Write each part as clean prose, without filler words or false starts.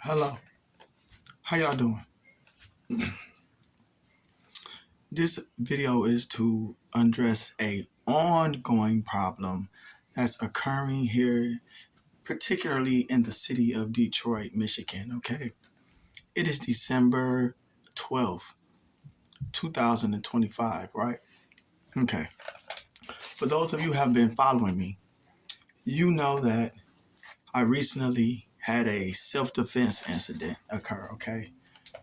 Hello, how y'all doing? This video is to address a ongoing problem that's occurring here, particularly in the city of Detroit, Michigan, okay? It is December 12th, 2025, right? Okay. For those of you who have been following me, you know that I recently had a self-defense incident occur, okay?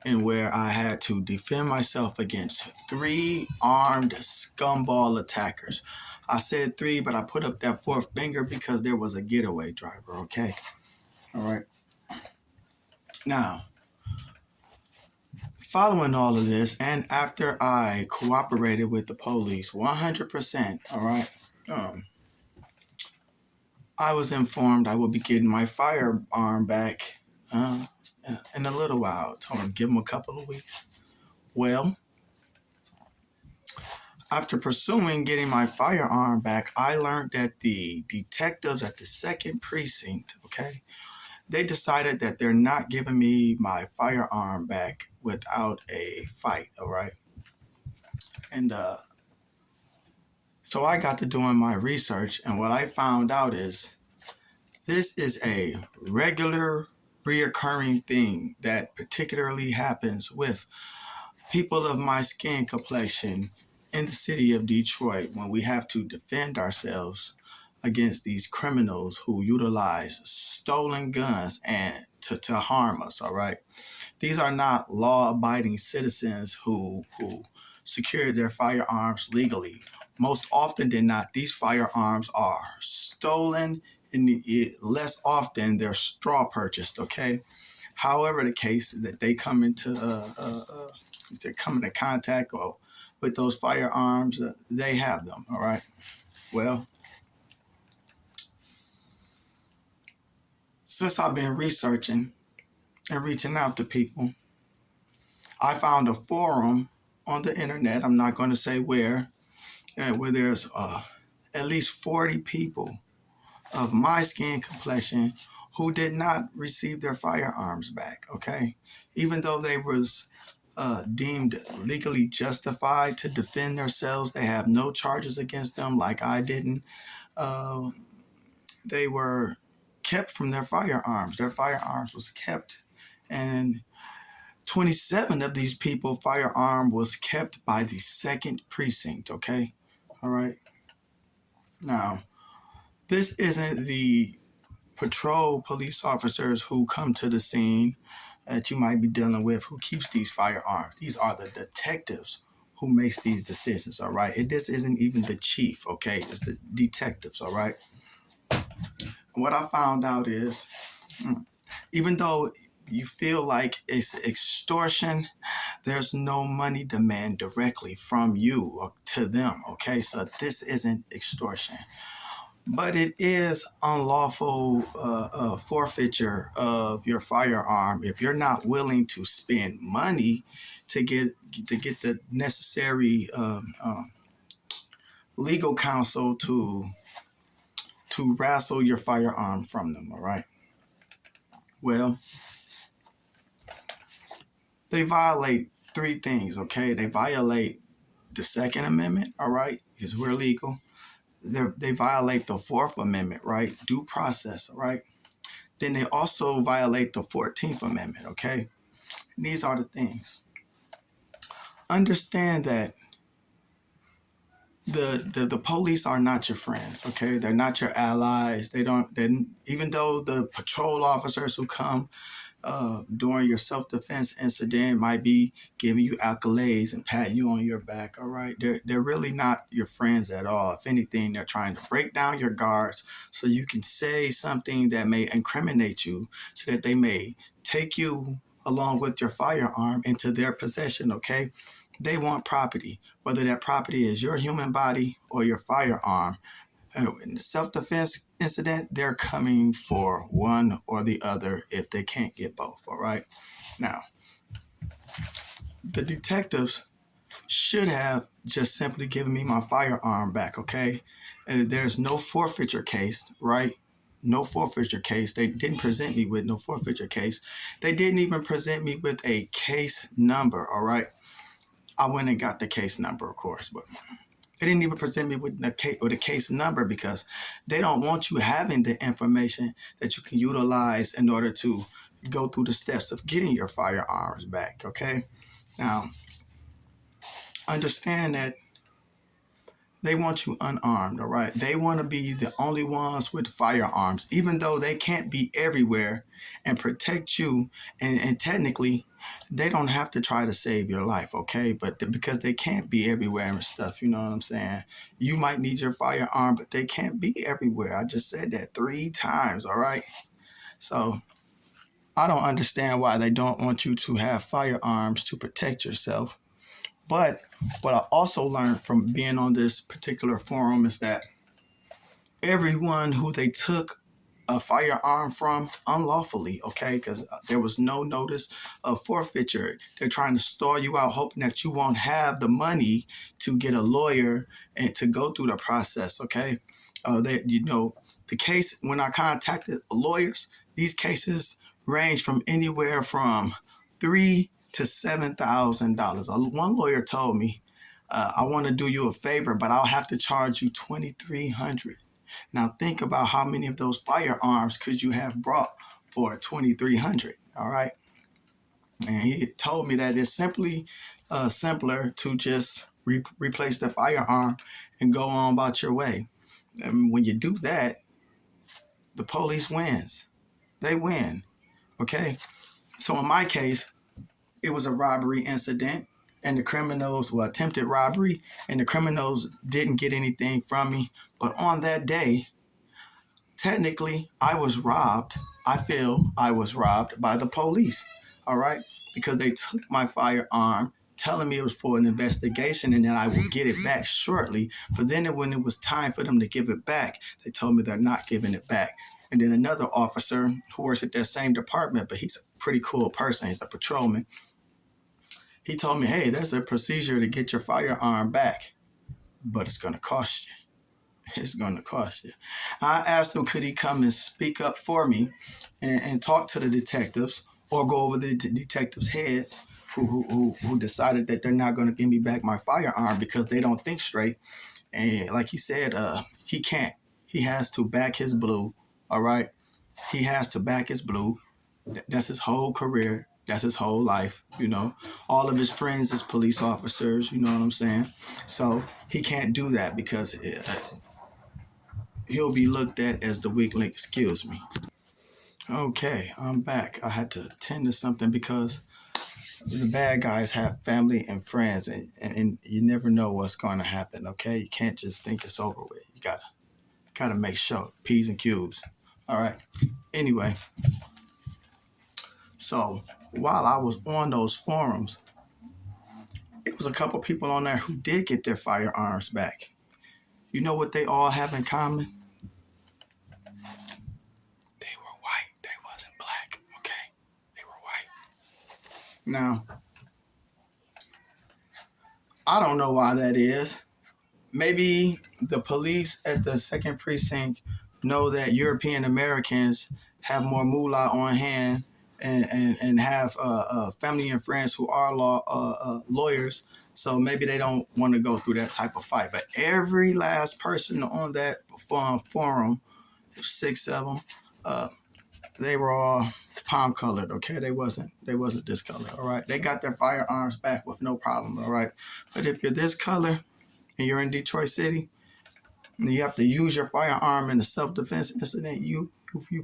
And where I had to defend myself against three armed scumball attackers. I said three, but I put up that fourth finger because there was a getaway driver, okay? All right. Now, following all of this, and after I cooperated with the police 100%, all right, I was informed I will be getting my firearm back in a little while. I told him, give him a couple of weeks. Well, after pursuing getting my firearm back, I learned that the detectives at the second precinct, okay, they decided that they're not giving me my firearm back without a fight, all right? And so I got to doing my research, and what I found out is this is a regular, reoccurring thing that particularly happens with people of my skin complexion in the city of Detroit when we have to defend ourselves against these criminals who utilize stolen guns and to harm us, all right? These are not law-abiding citizens who secure their firearms legally. Most often than not, these firearms are stolen, and less often they're straw purchased, okay? However the case that they come into to come into contact or with those firearms, they have them, all right? Well, since I've been researching and reaching out to people, I found a forum on the internet, I'm not going to say where there's at least 40 people of my skin complexion who did not receive their firearms back, okay? Even though they was deemed legally justified to defend themselves, they have no charges against them like I didn't. They were kept from their firearms. Their firearms was kept, and 27 of these people firearm was kept by the second precinct, okay? All right. Now, this isn't the patrol police officers who come to the scene that you might be dealing with who keeps these firearms. These are the detectives who makes these decisions, all right? This isn't even the chief, okay? It's the detectives, all right? What I found out is, even though you feel like it's extortion, there's no money demand directly from you or to them, okay? So this isn't extortion. But it is unlawful forfeiture of your firearm if you're not willing to spend money to get the necessary legal counsel to wrestle your firearm from them. All right. Well, they violate three things. Okay, they violate the Second Amendment. All right, because we're legal. They violate the Fourth Amendment, right? Due process, right? Then they also violate the 14th Amendment, okay? And these are the things. Understand that the police are not your friends, okay? They're not your allies. Even though the patrol officers who come during your self-defense incident might be giving you accolades and patting you on your back, all right? They're really not your friends at all. If anything, they're trying to break down your guards so you can say something that may incriminate you so that they may take you along with your firearm into their possession, okay? They want property, whether that property is your human body or your firearm. In the self-defense incident, they're coming for one or the other if they can't get both, all right? Now, the detectives should have just simply given me my firearm back, okay? And there's no forfeiture case, right? no forfeiture case. They didn't present me with no forfeiture case. They didn't even present me with a case number, all right? I went and got the case number, of course, but they didn't even present me with a case number because they don't want you having the information that you can utilize in order to go through the steps of getting your firearms back, okay? Now, understand that they want you unarmed, all right? They want to be the only ones with firearms, even though they can't be everywhere and protect you. And technically, they don't have to try to save your life, okay? But because they can't be everywhere and stuff, you know what I'm saying? You might need your firearm, but they can't be everywhere. I just said that 3 times, all right? So I don't understand why they don't want you to have firearms to protect yourself. But what I also learned from being on this particular forum is that everyone who they took a firearm from unlawfully, okay, because there was no notice of forfeiture. They're trying to stall you out, hoping that you won't have the money to get a lawyer and to go through the process, okay? The case, when I contacted lawyers, these cases range from anywhere from $3,000 to $7,000. One lawyer told me, I want to do you a favor, but I'll have to charge you $2,300. Now think about how many of those firearms could you have brought for $2,300, all right? And he told me that it's simply simpler to just replace the firearm and go on about your way. And when you do that, the police wins. They win, okay? So in my case, it was a robbery incident, and the criminals, attempted robbery, and the criminals didn't get anything from me. But on that day, technically, I was robbed. I feel I was robbed by the police, all right? Because they took my firearm, telling me it was for an investigation and that I will get it back shortly. But then when it was time for them to give it back, they told me they're not giving it back. And then another officer who works at that same department, but he's a pretty cool person. He's a patrolman. He told me, hey, there's a procedure to get your firearm back, but it's going to cost you. It's going to cost you. I asked him, could he come and speak up for me and talk to the detectives or go over the detectives' heads who decided that they're not going to give me back my firearm because they don't think straight. And like he said, he can't. He has to back his blue, all right? He has to back his blue. That's his whole career. That's his whole life, you know. All of his friends is police officers, you know what I'm saying? So he can't do that because he'll be looked at as the weak link. Excuse me. Okay, I'm back. I had to attend to something because the bad guys have family and friends, and you never know what's going to happen, okay? You can't just think it's over with. You gotta make sure. P's and Q's. All right. Anyway, so while I was on those forums, it was a couple people on there who did get their firearms back. You know what they all have in common? They were white. They wasn't black, okay? They were white. Now, I don't know why that is. Maybe the police at the 2nd Precinct know that European Americans have more moolah on hand and have family and friends who are lawyers. So maybe they don't want to go through that type of fight. But every last person on that forum, 6 of them, they were all palm colored, okay? They wasn't this color, all right? They got their firearms back with no problem, all right? But if you're this color and you're in Detroit City and you have to use your firearm in a self-defense incident, you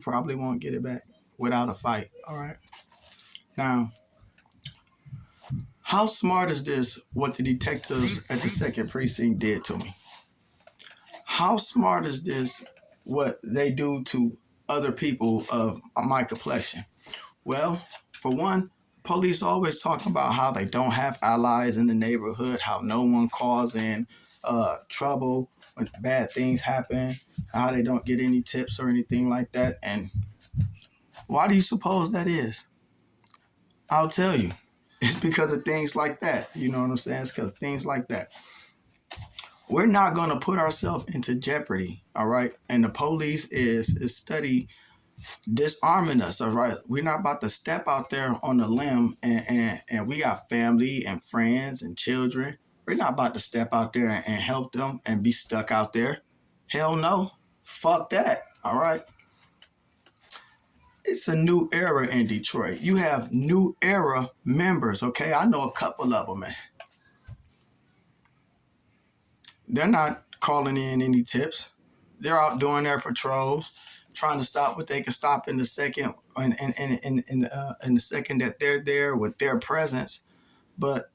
probably won't get it back without a fight, all right? Now, how smart is this, what the detectives at the 2nd Precinct did to me? How smart is this, what they do to other people of my complexion? Well, for one, police always talk about how they don't have allies in the neighborhood, how no one calls in trouble when bad things happen, how they don't get any tips or anything like that. And why do you suppose that is? I'll tell you. It's because of things like that. You know what I'm saying? It's because of things like that. We're not going to put ourselves into jeopardy, all right? And the police is study disarming us, all right? We're not about to step out there on a limb and we got family and friends and children. We're not about to step out there and help them and be stuck out there. Hell no. Fuck that, all right? It's a new era in Detroit. You have new era members, okay? I know a couple of them, man. They're not calling in any tips. They're out doing their patrols, trying to stop what they can stop in the second, in the second that they're there with their presence. But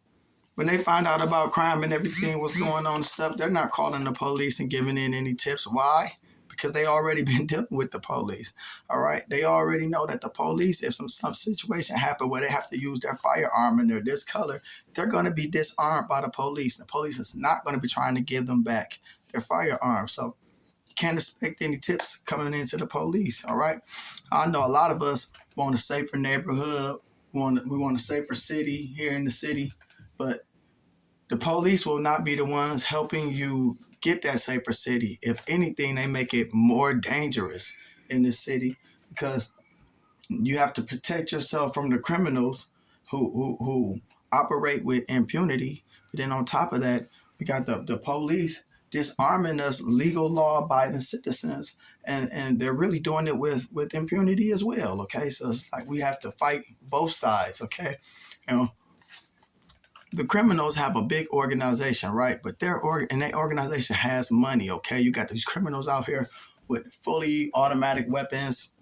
when they find out about crime and everything, what's going on and stuff, they're not calling the police and giving in any tips. Why? Because they already been dealing with the police. All right, they already know that the police, if some situation happen where they have to use their firearm and they're this color, they're going to be disarmed by the police. The police is not going to be trying to give them back their firearm. So you can't expect any tips coming into the police. All right, I know a lot of us want a safer neighborhood. We want a safer city here in the city, but the police will not be the ones helping you get that safer city. If anything, they make it more dangerous in this city because you have to protect yourself from the criminals who operate with impunity. But then on top of that, we got the police disarming us legal law-abiding citizens, and they're really doing it with impunity as well, okay? So it's like we have to fight both sides, okay? You know, the criminals have a big organization, right? But their organization has money, okay? You got these criminals out here with fully automatic weapons.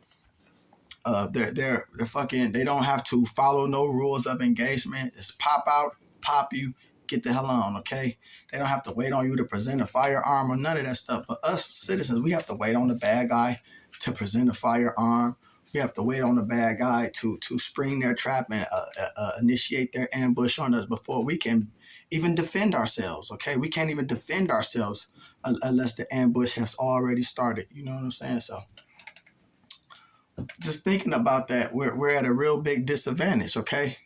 They're fucking. They don't have to follow no rules of engagement. It's pop out, pop you, get the hell on, okay? They don't have to wait on you to present a firearm or none of that stuff. But us citizens, we have to wait on the bad guy to present a firearm. We have to wait on the bad guy to spring their trap and initiate their ambush on us before we can even defend ourselves, okay? We can't even defend ourselves unless the ambush has already started. You know what I'm saying? So just thinking about that, we're at a real big disadvantage, okay?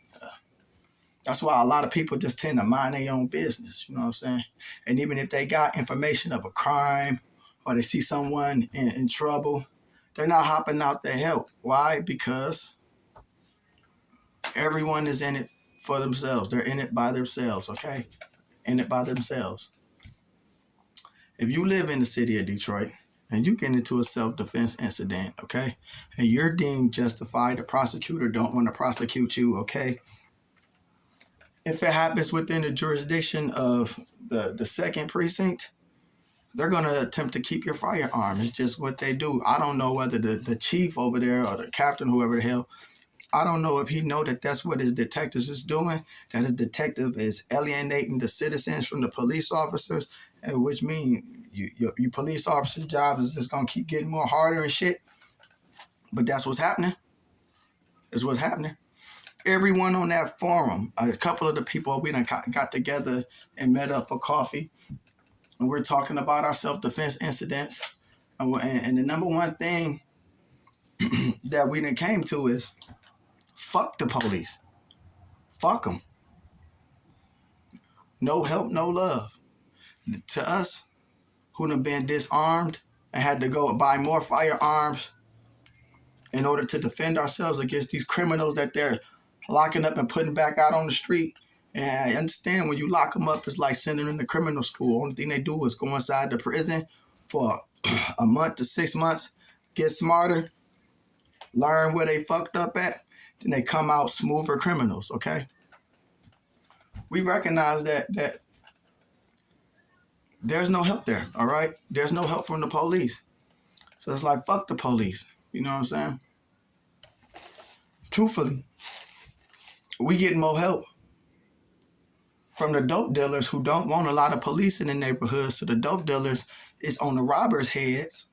That's why a lot of people just tend to mind their own business, you know what I'm saying? And even if they got information of a crime or they see someone in trouble, they're not hopping out to help. Why? Because everyone is in it for themselves. They're in it by themselves, okay? In it by themselves. If you live in the city of Detroit and you get into a self-defense incident, okay, and you're deemed justified, the prosecutor don't want to prosecute you, okay, if it happens within the jurisdiction of the second precinct, they're going to attempt to keep your firearm. It's just what they do. I don't know whether the chief over there or the captain, whoever the hell, I don't know if he know that that's what his detectives is doing, that his detective is alienating the citizens from the police officers, which means your police officer job is just going to keep getting more harder and shit. But that's what's happening. It's what's happening. Everyone on that forum, a couple of the people, we done got together and met up for coffee. And we're talking about our self-defense incidents. And the number one thing that we done came to is fuck the police. Fuck them. No help, no love. To us, who done been disarmed and had to go buy more firearms in order to defend ourselves against these criminals that they're locking up and putting back out on the street. And I understand when you lock them up, it's like sending them to criminal school. Only thing they do is go inside the prison for a month to 6 months, get smarter, learn where they fucked up at, then they come out smoother criminals, okay? We recognize that there's no help there, all right? There's no help from the police. So it's like, fuck the police. You know what I'm saying? Truthfully, we get more help from the dope dealers who don't want a lot of police in the neighborhood. So the dope dealers is on the robbers' heads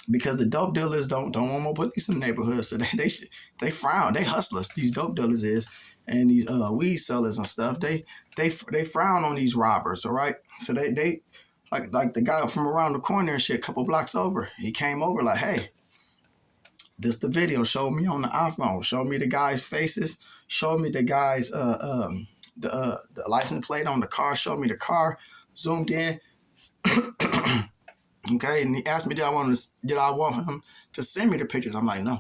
because the dope dealers don't want more police in the neighborhood. So they frown. They hustlers. These dope dealers is, and these weed sellers and stuff. They frown on these robbers. All right. So they like the guy from around the corner and shit, a couple blocks over. He came over like, hey, this the video. Showed me on the iPhone. Showed me the guys' faces. Showed me the guys' the license plate on the car. Showed me the car. Zoomed in. Okay, and he asked me, did I want him to send me the pictures? I'm like, no.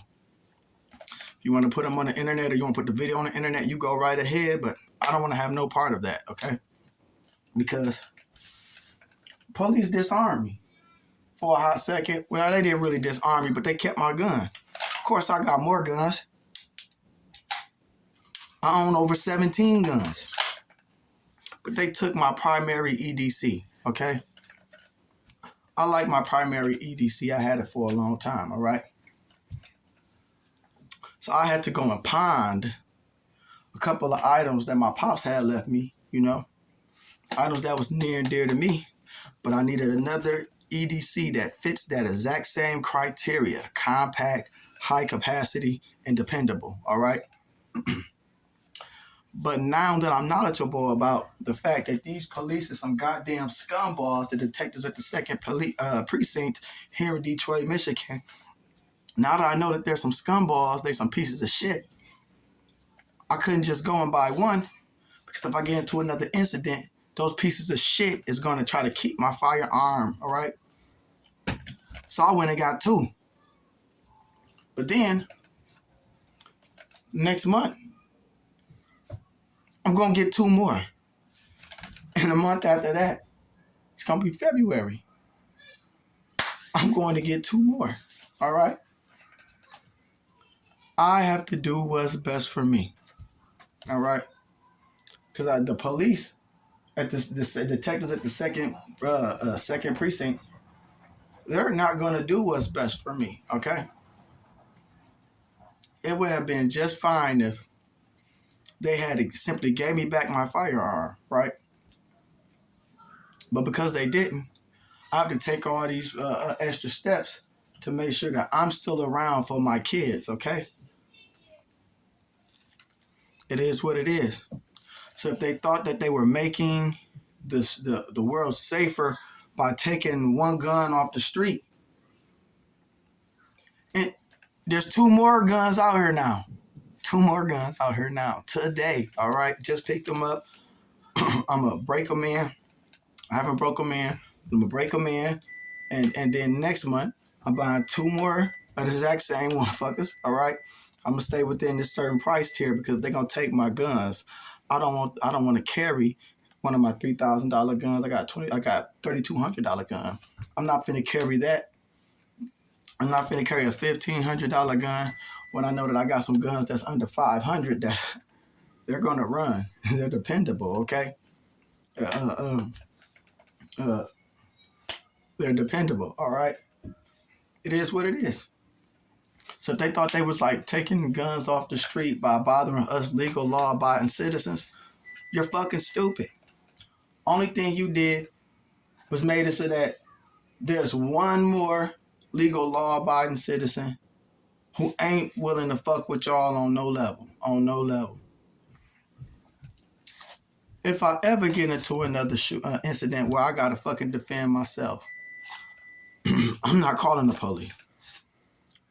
If you want to put them on the internet or you want to put the video on the internet, you go right ahead, but I don't want to have no part of that, okay? Because police disarmed me for a hot second. Well, they didn't really disarm me, but they kept my gun. Of course, I got more guns. I own over 17 guns. But they took my primary EDC, okay? I like my primary EDC. I had it for a long time, all right? So I had to go and pawn a couple of items that my pops had left me, you know? Items that was near and dear to me. But I needed another EDC that fits that exact same criteria. Compact, high capacity, and dependable, all right? But now that I'm knowledgeable about the fact that these police are some goddamn scumballs, the detectives at the 2nd precinct here in Detroit, Michigan, now that I know that there's some scumballs, they some pieces of shit, I couldn't just go and buy one, because if I get into another incident, those pieces of shit is going to try to keep my firearm, all right? So I went and got 2. But then, next month, I'm going to get 2 more. And a month after that, it's going to be February. I'm going to get 2 more, all right? I have to do what's best for me, all right? Because the police, at the detectives at the 2nd precinct, they're not going to do what's best for me, okay? It would have been just fine if they had simply gave me back my firearm, right? But because they didn't, I have to take all these extra steps to make sure that I'm still around for my kids, okay? It is what it is. So if they thought that they were making the world safer by taking one gun off the street, and there's 2 more guns out here now. 2 more guns out here now today, all right? Just picked them up. I'm going to break them in. I haven't broke them in. I'm going to break them in. And then next month, I'm buying 2 more of the exact same motherfuckers, all right? I'm going to stay within this certain price tier because they're going to take my guns. I don't want to carry one of my $3,000 guns. I got $3,200 gun. I'm not finna carry that. I'm not finna carry a $1,500 gun when I know that I got some guns that's under $500 that they're gonna run. They're dependable, okay? They're dependable, all right? It is what it is. So if they thought they was like taking guns off the street by bothering us legal law-abiding citizens, you're fucking stupid. Only thing you did was made it so that there's one more legal law-abiding citizen who ain't willing to fuck with y'all on no level. On no level. If I ever get into another incident where I gotta fucking defend myself, I'm not calling the police.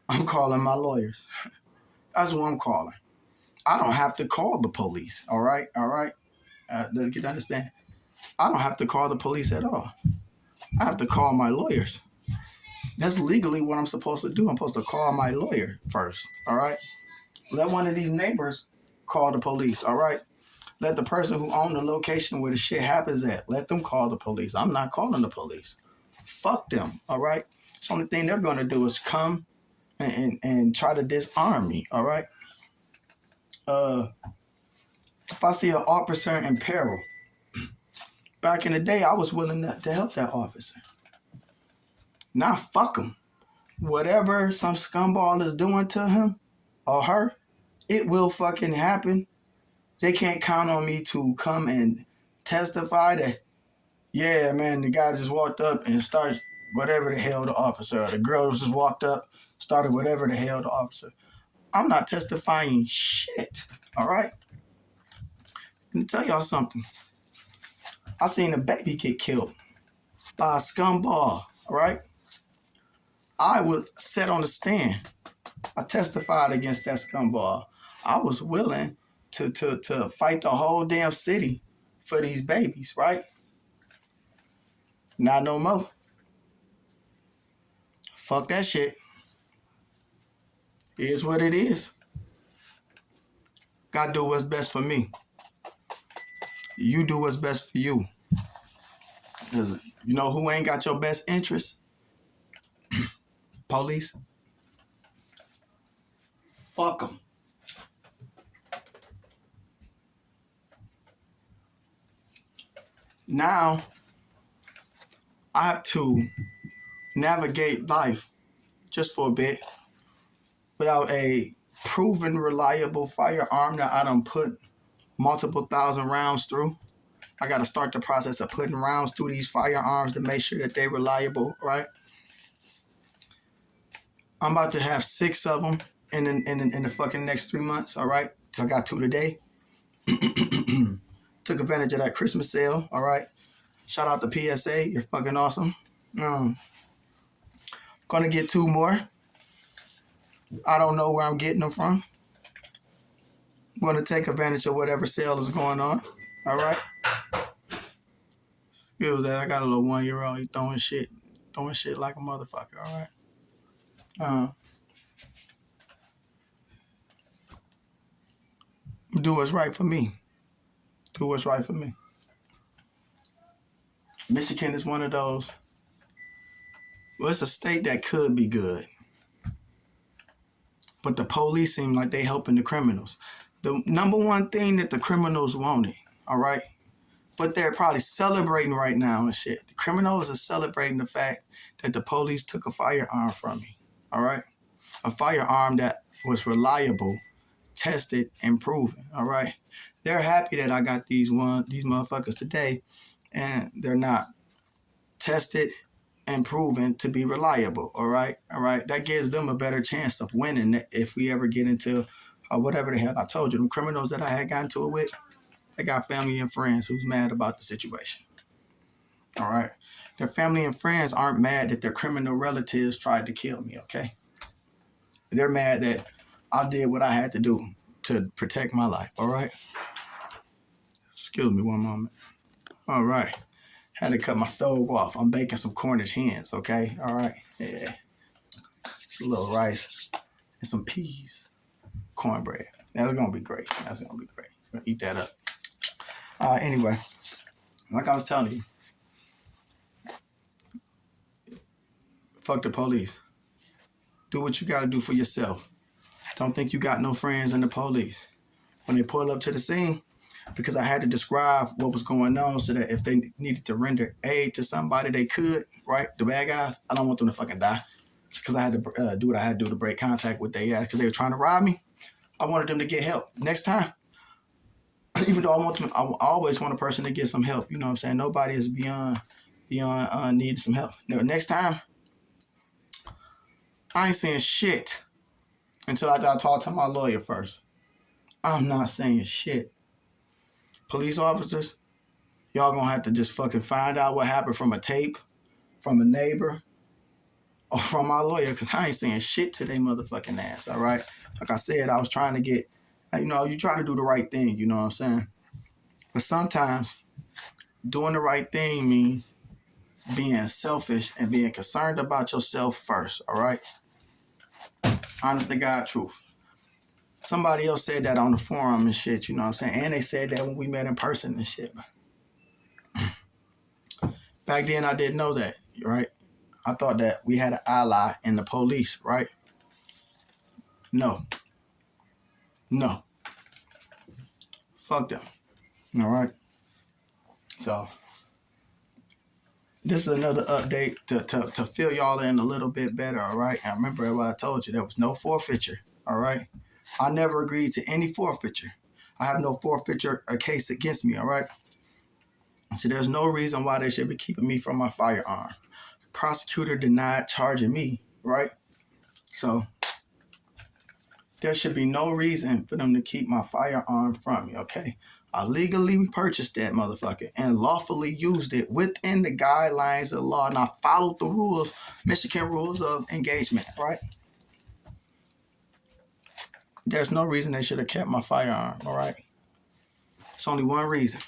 I'm calling my lawyers. That's what I'm calling. I don't have to call the police, all right? All right? You can understand? I don't have to call the police at all. I have to call my lawyers. That's legally what I'm supposed to do. I'm supposed to call my lawyer first, all right? Let one of these neighbors call the police, all right? Let the person who owns the location where the shit happens at, let them call the police. I'm not calling the police. Fuck them, all right? The only thing they're going to do is come and try to disarm me, all right? If I see an officer in peril, back in the day, I was willing to help that officer. Now, fuck him. Whatever some scumball is doing to him or her, it will fucking happen. They can't count on me to come and testify that, yeah, man, the guy just walked up and started whatever the hell the officer, or the girl just walked up, started whatever the hell the officer. I'm not testifying shit, all right? Let me tell y'all something. I seen a baby get killed by a scumball, all right? I was set on the stand. I testified against that scumball. I was willing to fight the whole damn city for these babies, right? Not no more. Fuck that shit. It is what it is. God do what's best for me. You do what's best for you. Cause you know who ain't got your best interest? Police. Fuck them. Now, I have to navigate life just for a bit without a proven reliable firearm that I done put multiple thousand rounds through. I got to start the process of putting rounds through these firearms to make sure that they're reliable, right? I'm about to have 6 of them in the fucking next 3 months, all right? So I got 2 today. Took advantage of that Christmas sale, all right? Shout out to PSA, you're fucking awesome. Gonna get 2 more. I don't know where I'm getting them from. I'm gonna take advantage of whatever sale is going on, all right? Excuse that. I got a little 1-year-old. He throwing shit like a motherfucker. All right. Do what's right for me. Do what's right for me. Michigan is one of those. Well, it's a state that could be good, but the police seem like they helping the criminals. The number one thing that the criminals wanted. All right. But they're probably celebrating right now and shit. The criminals are celebrating the fact that the police took a firearm from me. All right? A firearm that was reliable, tested, and proven. All right? They're happy that I got these motherfuckers today, and they're not tested and proven to be reliable. All right? All right? That gives them a better chance of winning if we ever get into whatever the hell I told you. Them criminals that I had gotten to it with, they got family and friends who's mad about the situation. All right? Their family and friends aren't mad that their criminal relatives tried to kill me, okay? They're mad that I did what I had to do to protect my life, all right? Excuse me one moment. All right. Had to cut my stove off. I'm baking some Cornish hens, okay? All right? Yeah. A little rice and some peas. Cornbread. That's going to be great. That's going to be great. I'm going to eat that up. Anyway, like I was telling you, fuck the police. Do what you got to do for yourself. Don't think you got no friends in the police. When they pull up to the scene, because I had to describe what was going on so that if they needed to render aid to somebody, they could, right? The bad guys, I don't want them to fucking die. Because I had to do what I had to do to break contact with their ass because they were trying to rob me. I wanted them to get help. Next time, even though I always want a person to get some help. You know what I'm saying? Nobody is beyond needing some help. No, next time, I ain't saying shit until I talk to my lawyer first. I'm not saying shit. Police officers, y'all gonna have to just fucking find out what happened from a tape, from a neighbor, or from my lawyer, because I ain't saying shit to they motherfucking ass, all right? Like I said, I was trying to get, you try to do the right thing, you know what I'm saying? But sometimes doing the right thing means being selfish and being concerned about yourself first, all right? Honest to God truth. Somebody else said that on the forum and shit, you know what I'm saying? And they said that when we met in person and shit. Back then, I didn't know that, right? I thought that we had an ally in the police, right? No. Fuck them. All right? So, this is another update to fill y'all in a little bit better, all right? And remember what I told you. There was no forfeiture, all right? I never agreed to any forfeiture. I have no forfeiture case against me, all right? So there's no reason why they should be keeping me from my firearm. The prosecutor denied charging me, right? So there should be no reason for them to keep my firearm from me, okay? I legally purchased that motherfucker and lawfully used it within the guidelines of the law, and I followed the rules, Michigan rules of engagement, right? There's no reason they should have kept my firearm, all right? It's only one reason.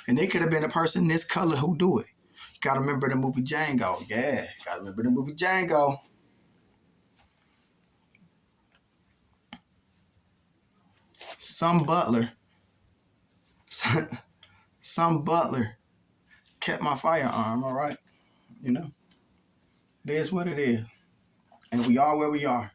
And they could have been a person this color who do it. You Gotta remember the movie Django. Yeah, gotta remember the movie Django. Some butler, some butler kept my firearm, all right? You know, it is what it is. And we are where we are.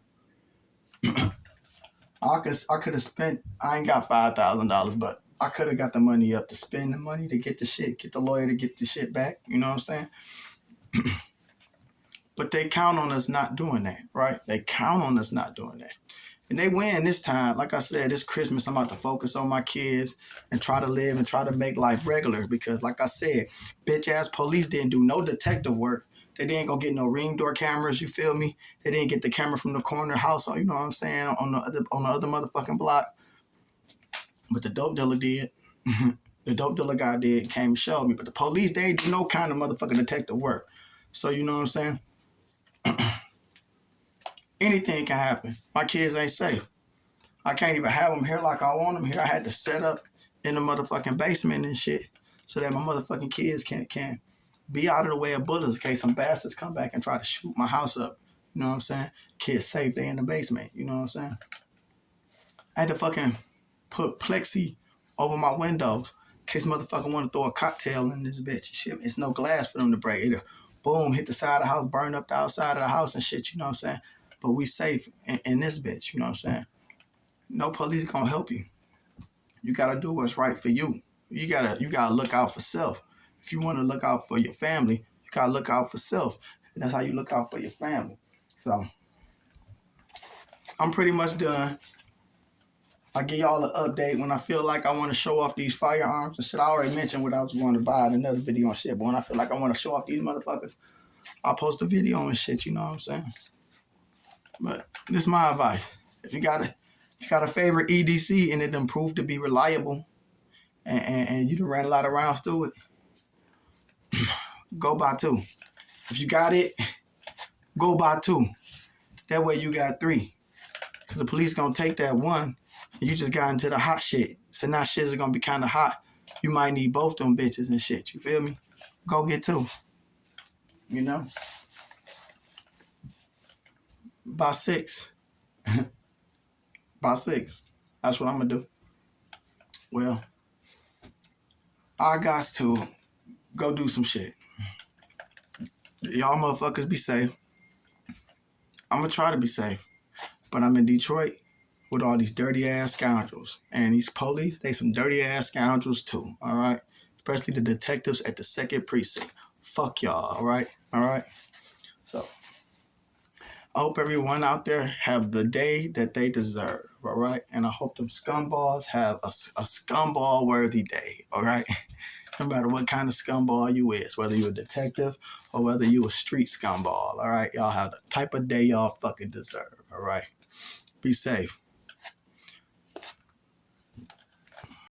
I could have spent, I ain't got $5,000, but I could have got the money up to spend the money to get the shit, get the lawyer to get the shit back. You know what I'm saying? But they count on us not doing that, right? They count on us not doing that. And they win this time. Like I said, this Christmas, I'm about to focus on my kids and try to live and try to make life regular. Because like I said, bitch ass police didn't do no detective work. They didn't go get no ring door cameras, you feel me? They didn't get the camera from the corner house, you know what I'm saying, on the other motherfucking block. But the dope dealer did. The dope dealer guy did, came and showed me. But the police, they ain't do no kind of motherfucking detective work. So you know what I'm saying? Anything can happen. My kids ain't safe. I can't even have them here like I want them here. I had to set up in the motherfucking basement and shit so that my motherfucking kids can be out of the way of bullets in case some bastards come back and try to shoot my house up. You know what I'm saying? Kids safe, they in the basement. You know what I'm saying? I had to fucking put plexi over my windows in case motherfucker want to throw a cocktail in this bitch. Shit, it's no glass for them to break. It'll boom, hit the side of the house, burn up the outside of the house and shit. You know what I'm saying? But we safe in this bitch. You know what I'm saying? No police gonna help you. You gotta do what's right for you. You gotta look out for self. If you want to look out for your family, you gotta look out for self. And that's how you look out for your family. So I'm pretty much done. I'll give y'all an update when I feel like I want to show off these firearms and shit. I already mentioned what I was going to buy in another video and shit, but when I feel like I want to show off these motherfuckers, I'll post a video and shit, you know what I'm saying? But this is my advice. If you got a favorite EDC and it done proved to be reliable and you done ran a lot of rounds through it, go buy two. If you got it, go buy two. That way you got three. Because the police gonna take that one and you just got into the hot shit. So now shit is gonna be kind of hot. You might need both them bitches and shit. You feel me? Go get two. You know? Buy six. Buy six. That's what I'm gonna do. Well, I got to go do some shit. Y'all motherfuckers be safe. I'm gonna try to be safe. But I'm in Detroit with all these dirty ass scoundrels. And these police, they some dirty ass scoundrels too, all right? Especially the detectives at the 2nd precinct. Fuck y'all, all right? All right? So, I hope everyone out there have the day that they deserve, all right? And I hope them scumballs have a scumball-worthy day, all right? No matter what kind of scumball you is, whether you a detective or whether you a street scumball, all right? Y'all have the type of day y'all fucking deserve, all right? Be safe.